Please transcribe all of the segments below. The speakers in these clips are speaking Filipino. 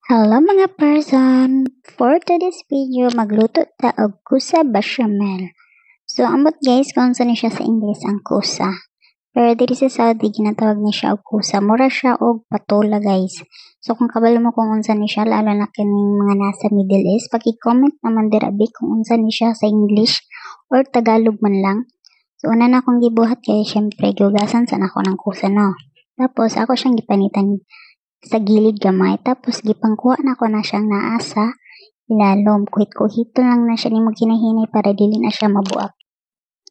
Hello mga person! For today's video, magluto ta og kusa bechamel. So, amot guys, kung saan siya sa English ang kusa. Pero dito sa Saudi, ginatawag niya siya og kusa. Mura siya og patola guys. So, kung kabalo mo kung unsa ni siya, lalo na kining mga nasa Middle East, paki-comment naman dirabi kung unsa ni siya sa English or Tagalog man lang. So, una na akong gibuhat kaya syempre, giugasan sa ako ng kusa, no? Tapos, ako siyang gipanitan sa gilid gamay, tapos gipangkuha na ko na siyang naasa ilalom, kuhit-kuhito lang na siya ni maghinay para dili na siya mabuak.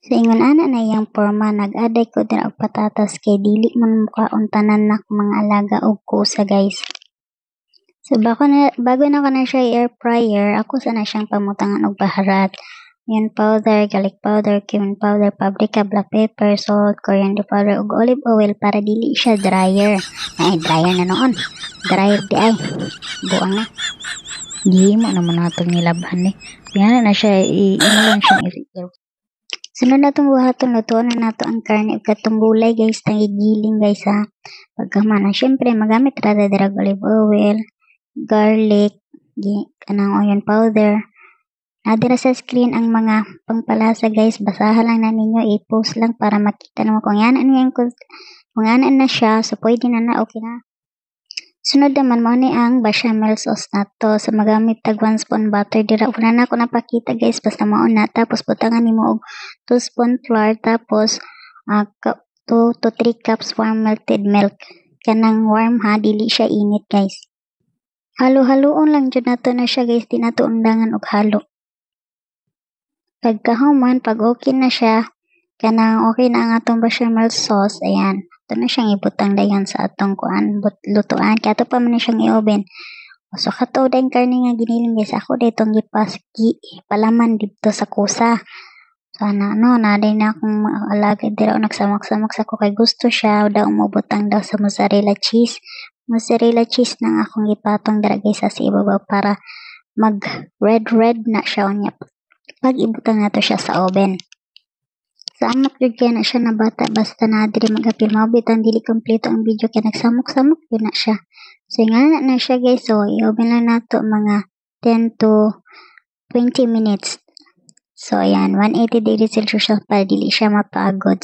Sa ingon ana na iyang forma, nag-aday ko din og patatas kay dili man mukaon tanan na mga alaga og kusa guys. So bago na ko na siya air fryer, ako sana siyang pamutangan og baharat. Yan powder, garlic powder, cumin powder, paprika, black pepper, salt, coriander powder, ug olive oil para dili siya dryer. Ay, dryer na noon. Dryer di ay. Buang na. Di mo naman natong nilabhan eh. Yan na siya, ino lang siyang i-air. Sunod na itong buhaton, lutuan na nato ang karne ug katong gulay guys, tangigiling guys ha. Pagkamana, syempre magamit rada dirag olive oil, garlic, kanang onion powder. Nadira sa screen ang mga pangpalasa guys, basahan lang na ninyo, i-post lang para makita naman kung yan na siya, so pwede na okay na. Sunod naman mo ni ang bechamel sauce na to, so magamit tag 1 spoon butter dira. Una na ako napakita guys, basta mauna, tapos butangan nimo og 2 spoon flour, tapos 2 to 3 cups warm melted milk. Kanang warm ha, dili siya init guys. Halo-haloon lang jud nato na siya guys, di nato undangan og halo. Pagkahuman, pag okay na siya, kanang okay na ang atong bechamel sauce, ayan, ito na siyang ibutang dayan sa atong lutuan, kaya ito pa man siyang i-oven. So, kato dahil karne nga giniling guys, ako dito palaman dito sa kusa. So, na day na akong alaga dito, nagsamak-samak sa ko kay gusto siya, daw umubutang daw sa mozzarella cheese. Mozzarella cheese nang akong ipatong dira guys sa ibabaw para mag red na siya niya. Pag ibutang nato siya sa oven. Sa amok yun kaya na siya na bata, basta na diri mag-apil mabitan, dili kompleto ang video kaya nagsamok-samok yun na siya. So nga na siya guys, so i-oven lang nato mga 10 to 20 minutes. So ayan, 180 degrees Celsius para dili siya mapagod.